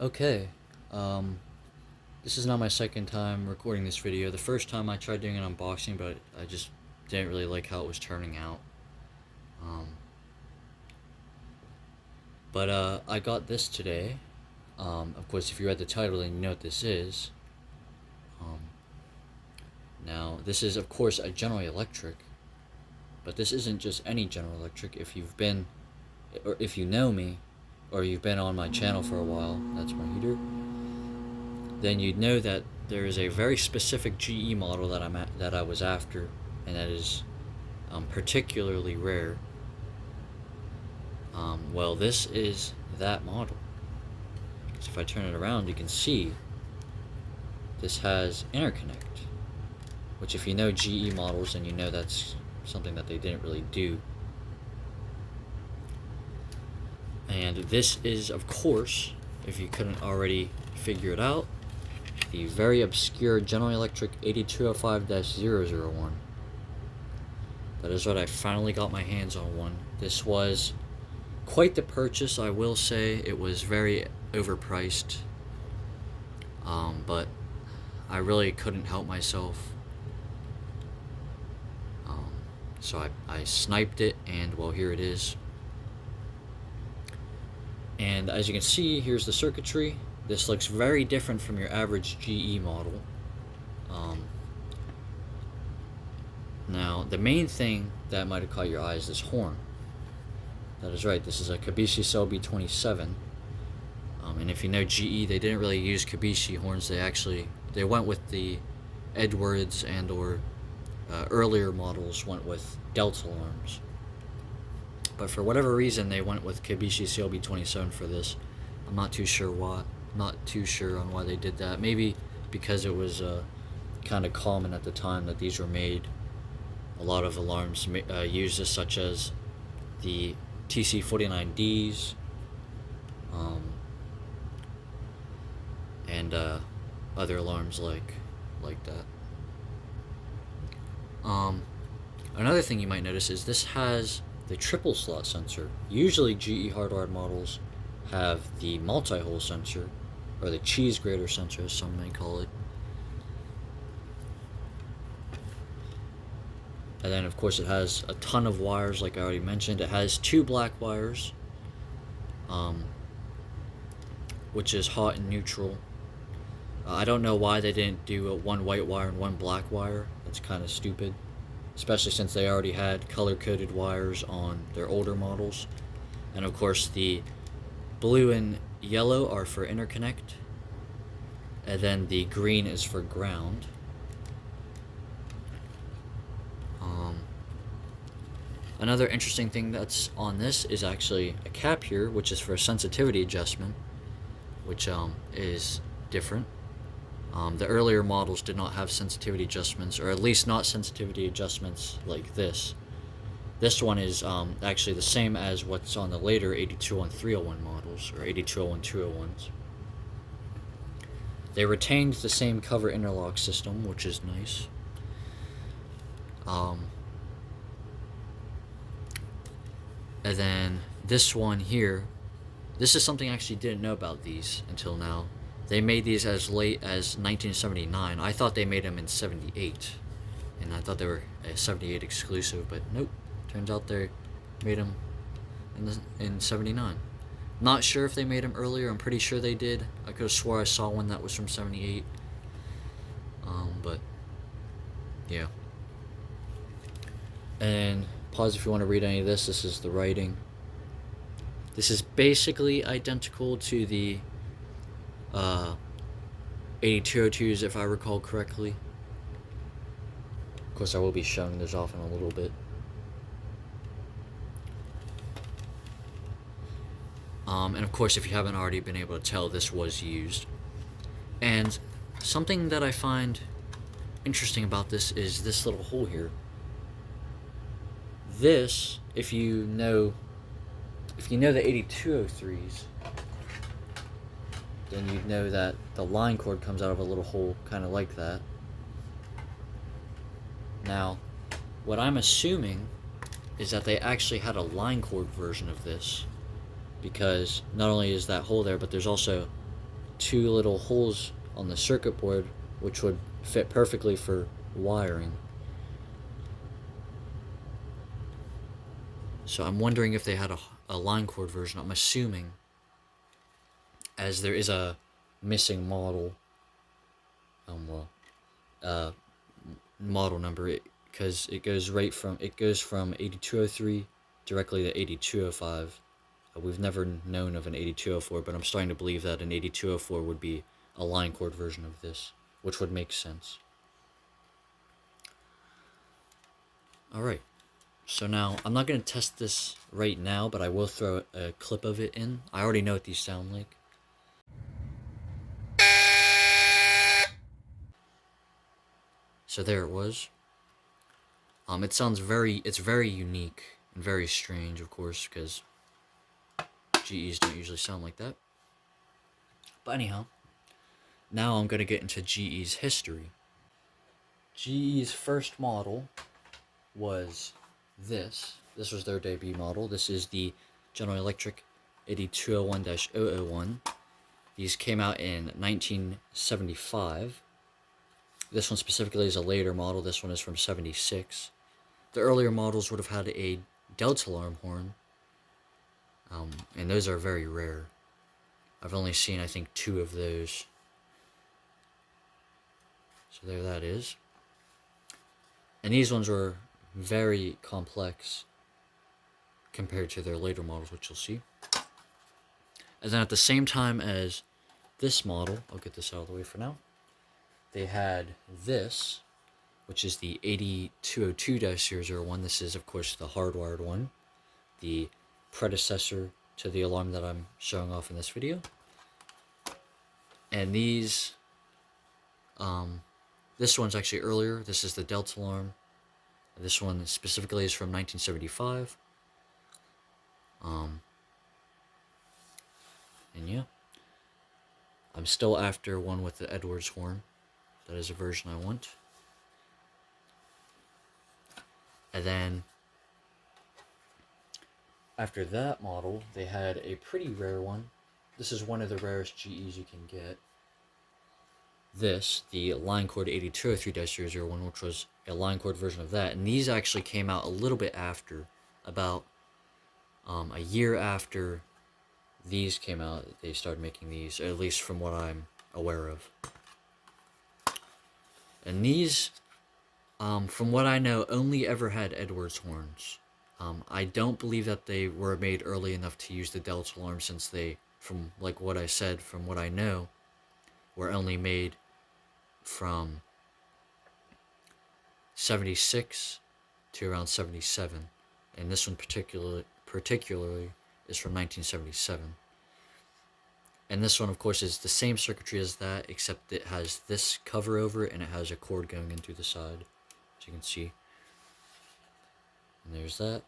Okay, um, this is not my second time recording this video. The first time I tried doing an unboxing, but I just didn't really like how it was turning out. Um, but I got this today. Of course, if you read the title, then you know what this is. Um, Now, this is, of course, a General Electric, but this isn't just any General Electric. If you've been, or if you know me, or you've been on my channel for a while, that's my heater, then you'd know that there is a very specific GE model that I was after, and that is particularly rare. Well, this is that model. So if I turn it around, you can see this has interconnect, which if you know GE models, then you know that's something that they didn't really do. And this is, of course, if you couldn't already figure it out, the very obscure General Electric 8205-001. That is right, I finally got my hands on one. This was quite the purchase, I will say. It was very overpriced, but I really couldn't help myself. So I sniped it, and well, here it is. And as you can see, here's the circuitry. This looks very different from your average GE model. Now, the main thing that might have caught your eye is this horn. That is right, this is a Kibishi CLB-27. And if you know GE, they didn't really use Kibishi horns. They went with the Edwards and or earlier models went with Delta alarms. But for whatever reason, they went with Kibishi CLB-27 for this. I'm not too sure why. Not too sure on why they did that. Maybe because it was kind of common at the time that these were made. A lot of alarms used this, such as the TC49Ds, and other alarms like that. Another thing you might notice is this has the triple slot sensor. Usually GE hardwired models have the multi-hole sensor, or the cheese grater sensor as some may call it. And then of course it has a ton of wires, like I already mentioned. It has two black wires, which is hot and neutral. I don't know why they didn't do one white wire and one black wire. That's kind of stupid, especially since they already had color-coded wires on their older models. And of course the blue and yellow are for interconnect, and then the green is for ground. Another interesting thing that's on this is actually a cap here, which is for sensitivity adjustment, which is different. The earlier models did not have sensitivity adjustments, or at least not sensitivity adjustments like this. This one is actually the same as what's on the later 8021301 models, or 8201201s. They retained the same cover interlock system, which is nice. And then this one here, this is something I actually didn't know about these until now. They made these as late as 1979. I thought they made them in 78, and I thought they were a 78 exclusive, but nope. Turns out they made them in 79. Not sure if they made them earlier. I'm pretty sure they did. I could have swore I saw one that was from 78. But yeah. And pause if you want to read any of this. This is the writing. This is basically identical to the 8202s, if I recall correctly. Of course, I will be showing this off in a little bit. And of course, if you haven't already been able to tell, this was used. And something that I find interesting about this is this little hole here. This, if you know the 8203s, then you'd know that the line cord comes out of a little hole kind of like that. Now, what I'm assuming is that they actually had a line cord version of this, because not only is that hole there, but there's also two little holes on the circuit board, which would fit perfectly for wiring. So I'm wondering if they had a line cord version. I'm assuming, as there is a missing model, model number, because it goes from 8203 directly to 8205. We've never known of an 8204, but I'm starting to believe that an 8204 would be a line cord version of this, which would make sense. Alright, so now I'm not going to test this right now, but I will throw a clip of it in. I already know what these sound like. So there it was. It's very unique and very strange, of course, because GEs don't usually sound like that. But anyhow, now I'm going to get into GE's history. GE's first model was this. This was their debut model. This is the General Electric 8201-001. These came out in 1975. This one specifically is a later model. This one is from 76. The earlier models would have had a delta alarm horn, and those are very rare. I've only seen, I think, 2 of those. So there that is. And these ones were very complex compared to their later models, which you'll see. And then at the same time as this model, I'll get this out of the way for now, they had this, which is the 8202-001. This is, of course, the hardwired one, the predecessor to the alarm that I'm showing off in this video. And these, this one's actually earlier. This is the Delta alarm. This one specifically is from 1975. And yeah, I'm still after one with the Edwards horn. That is a version I want. And then after that model, they had a pretty rare one. This is one of the rarest GEs you can get. This, the line cord 8203-001, which was a line cord version of that. And these actually came out a little bit after, about a year after these came out. They started making these, at least from what I'm aware of. And these, from what I know, only ever had Edwards horns. I don't believe that they were made early enough to use the Delta alarm, since they, from like what I said, from what I know, were only made from 76 to around 77. And this one particularly is from 1977. And this one, of course, is the same circuitry as that, except it has this cover over it, and it has a cord going in through the side, as you can see. And there's that.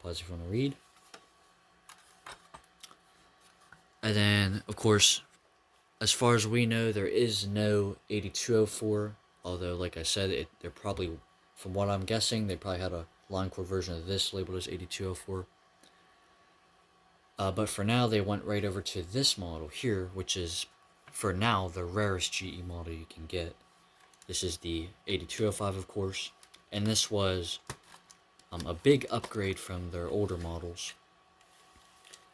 Pause if you want to read. And then, of course, as far as we know, there is no 8204, although, like I said, they're probably, from what I'm guessing, they probably had a line cord version of this labeled as 8204. But for now, they went right over to this model here, which is, for now, the rarest GE model you can get. This is the 8205, of course, and this was a big upgrade from their older models.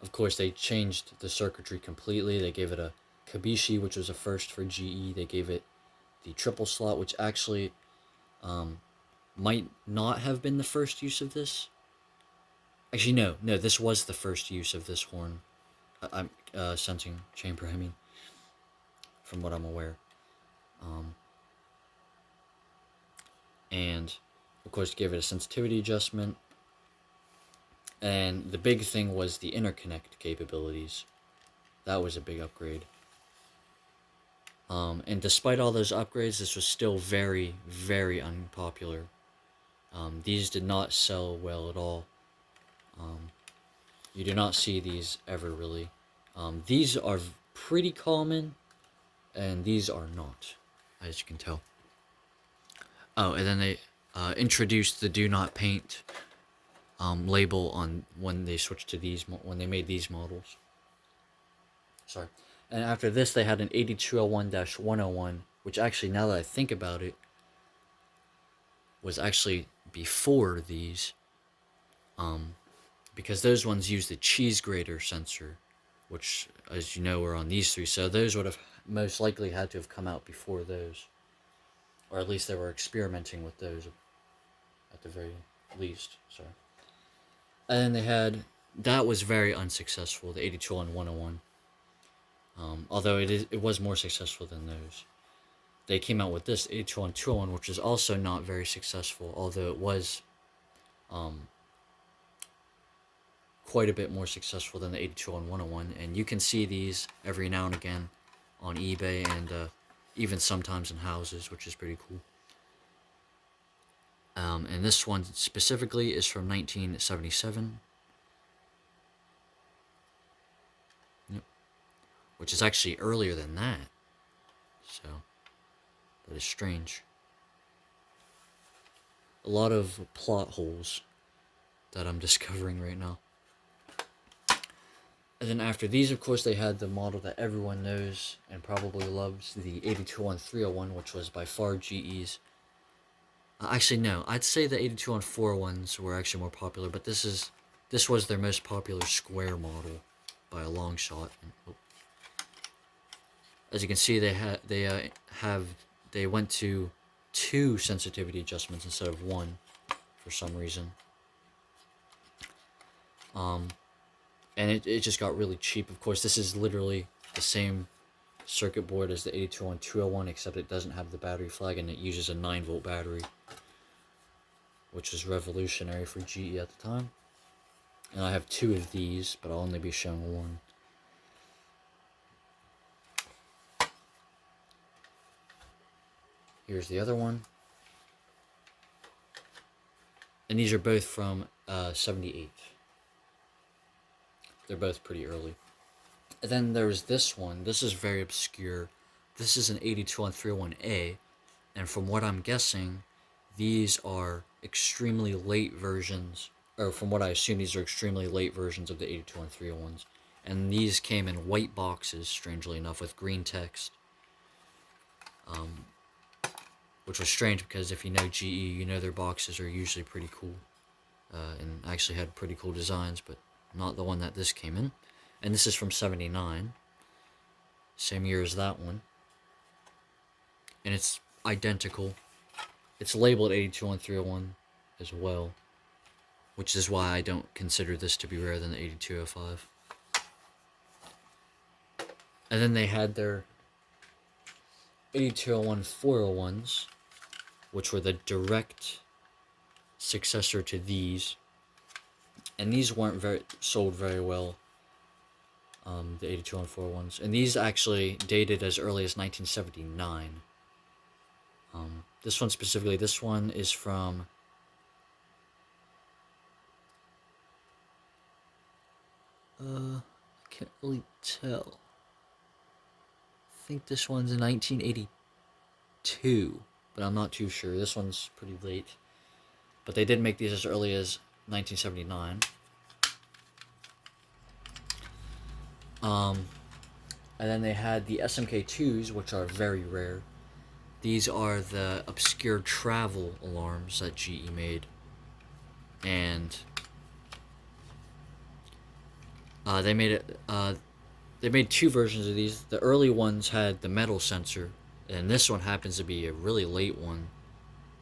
Of course, they changed the circuitry completely. They gave it a Kibishi, which was a first for GE. They gave it the triple slot, which actually might not have been the first use of this. Actually, no, this was the first use of this horn. I'm sensing chamber, I mean, from what I'm aware. And, of course, gave it a sensitivity adjustment. And the big thing was the interconnect capabilities. That was a big upgrade. And despite all those upgrades, this was still very, very unpopular. These did not sell well at all. You do not see these ever, really. These are pretty common, and these are not, as you can tell. Oh, and then they introduced the "Do Not Paint" label on when they switched to these, when they made these models. Sorry. And after this, they had an 8201-101, which actually, now that I think about it, was actually before these, because those ones used the cheese grater sensor, which, as you know, were on these three. So those would have most likely had to have come out before those, or at least they were experimenting with those, at the very least. Sorry. And then they had, that was very unsuccessful, the 8201-101. Although it was more successful than those. They came out with this 8201-201, which is also not very successful, although it was quite a bit more successful than the 8201-101. And you can see these every now and again on eBay, and even sometimes in houses, which is pretty cool. And this one specifically is from 1977. Yep. Which is actually earlier than that. So that is strange. A lot of plot holes that I'm discovering right now. And then after these, of course, they had the model that everyone knows and probably loves, the 821301, which was by far GE's. Actually, no, I'd say the 821401s were actually more popular, but this was their most popular square model by a long shot. And, as you can see, they went to 2 sensitivity adjustments instead of 1 for some reason. And it just got really cheap. Of course, this is literally the same circuit board as the 821201, except it doesn't have the battery flag, and it uses a 9-volt battery, which was revolutionary for GE at the time. And I have 2 of these, but I'll only be showing 1. Here's the other one. And these are both from 78. They're both pretty early. And then there's this one. This is very obscure. This is an 821301A. And from what I'm guessing, these are extremely late versions, or from what I assume, these are extremely late versions of the 821301s. And these came in white boxes, strangely enough, with green text. Which was strange, because if you know GE, you know their boxes are usually pretty cool. And actually had pretty cool designs, but not the one that this came in. And this is from 79. Same year as that one. And it's identical. It's labeled 821301 as well, which is why I don't consider this to be rarer than the 8205. And then they had their 8201-401s, which were the direct successor to these. And these weren't sold very well, the 8201-401s. And these actually dated as early as 1979. This one specifically, this one is from I can't really tell. I think this one's in 1982, but I'm not too sure. This one's pretty late. But they did make these as early as 1979. And then they had the SMK2s, which are very rare. These are the obscure travel alarms that GE made. And they made 2 versions of these. The early ones had the metal sensor, and this one happens to be a really late one,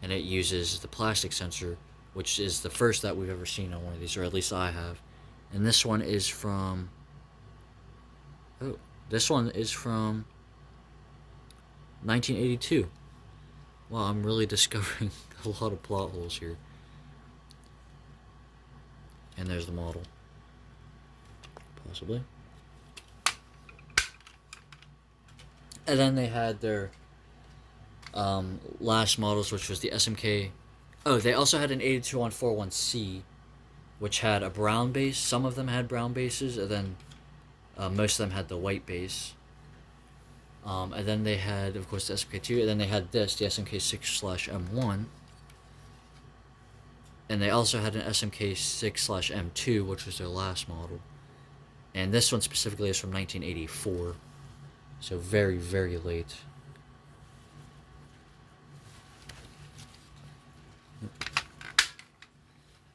and it uses the plastic sensor, which is the first that we've ever seen on one of these, or at least I have. And this one is from 1982. Wow, I'm really discovering a lot of plot holes here. And there's the model. Possibly. And then they had their last models, which was the SMK. Oh, they also had an 821401C, which had a brown base. Some of them had brown bases, and then most of them had the white base. And then they had, of course, the SMK2, and then they had this, the SMK6/M1. And they also had an SMK6/M2, which was their last model. And this one specifically is from 1984. So very, very late.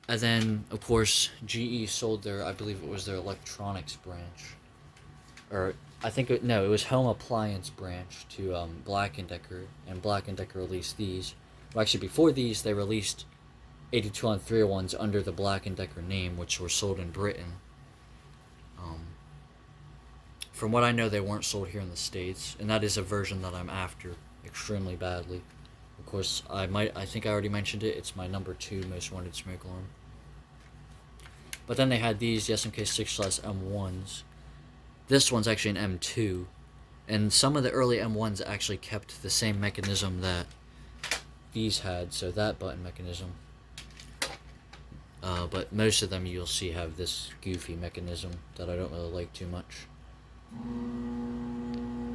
And then, of course, GE sold their, I believe it was their electronics branch. Or, I think, it was home appliance branch to Black & Decker. And Black & Decker released these. Well, actually, before these, they released 82 301s under the Black & Decker name, which were sold in Britain. From what I know, they weren't sold here in the States. And that is a version that I'm after extremely badly. Of course, I think I already mentioned it. It's my number 2 most wanted smoke alarm. But then they had these, the SMK6/M1s. This one's actually an M2. And some of the early M1s actually kept the same mechanism that these had. So that button mechanism. But most of them you'll see have this goofy mechanism that I don't really like too much.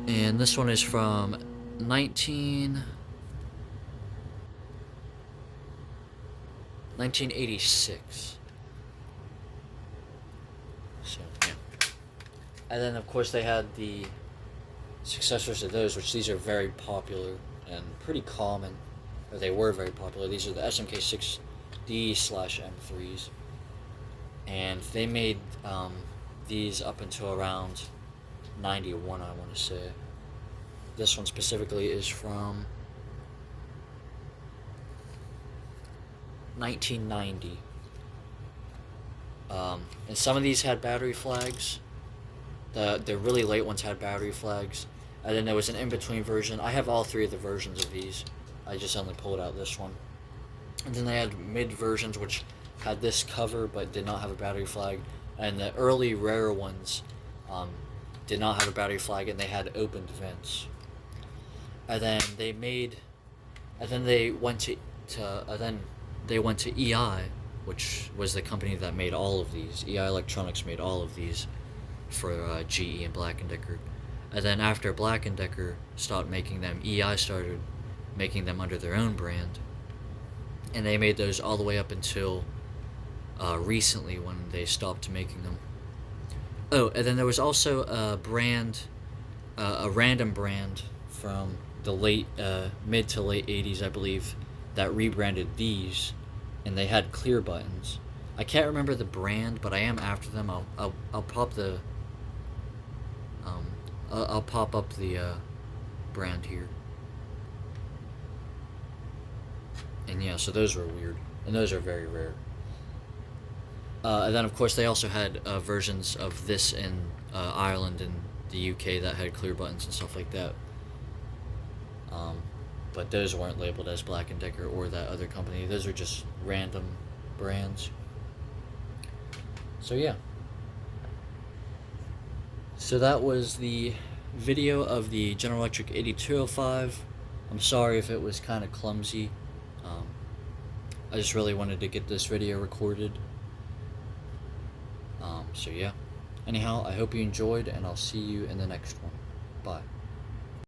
And this one is from 1986. So, yeah. And then, of course, they had the successors to those, which these are very popular and pretty common. Or they were very popular. These are the SMK6D/M3s. And they made these up until around 91, I want to say. This one specifically is from 1990. And some of these had battery flags. The really late ones had battery flags. And then there was an in-between version. I have all 3 of the versions of these. I just only pulled out this one. And then they had mid versions which had this cover but did not have a battery flag. And the early rare ones did not have a battery flag, and they had opened vents. And then they went to EI, which was the company that made all of these. EI Electronics made all of these for GE and Black & Decker. And then after Black & Decker stopped making them, EI started making them under their own brand. And they made those all the way up until recently when they stopped making them. Oh, and then there was also a random brand from the mid to late 80s, I believe, that rebranded these, and they had clear buttons. I can't remember the brand, but I am after them. I'll pop the I'll pop up the brand here. And yeah, so those were weird, and those are very rare. And then, of course, they also had versions of this in Ireland and the UK that had clear buttons and stuff like that. But those weren't labeled as Black & Decker or that other company. Those are just random brands. So, yeah. So that was the video of the General Electric 8205. I'm sorry if it was kind of clumsy. I just really wanted to get this video recorded. So yeah. Anyhow, I hope you enjoyed, and I'll see you in the next one. Bye.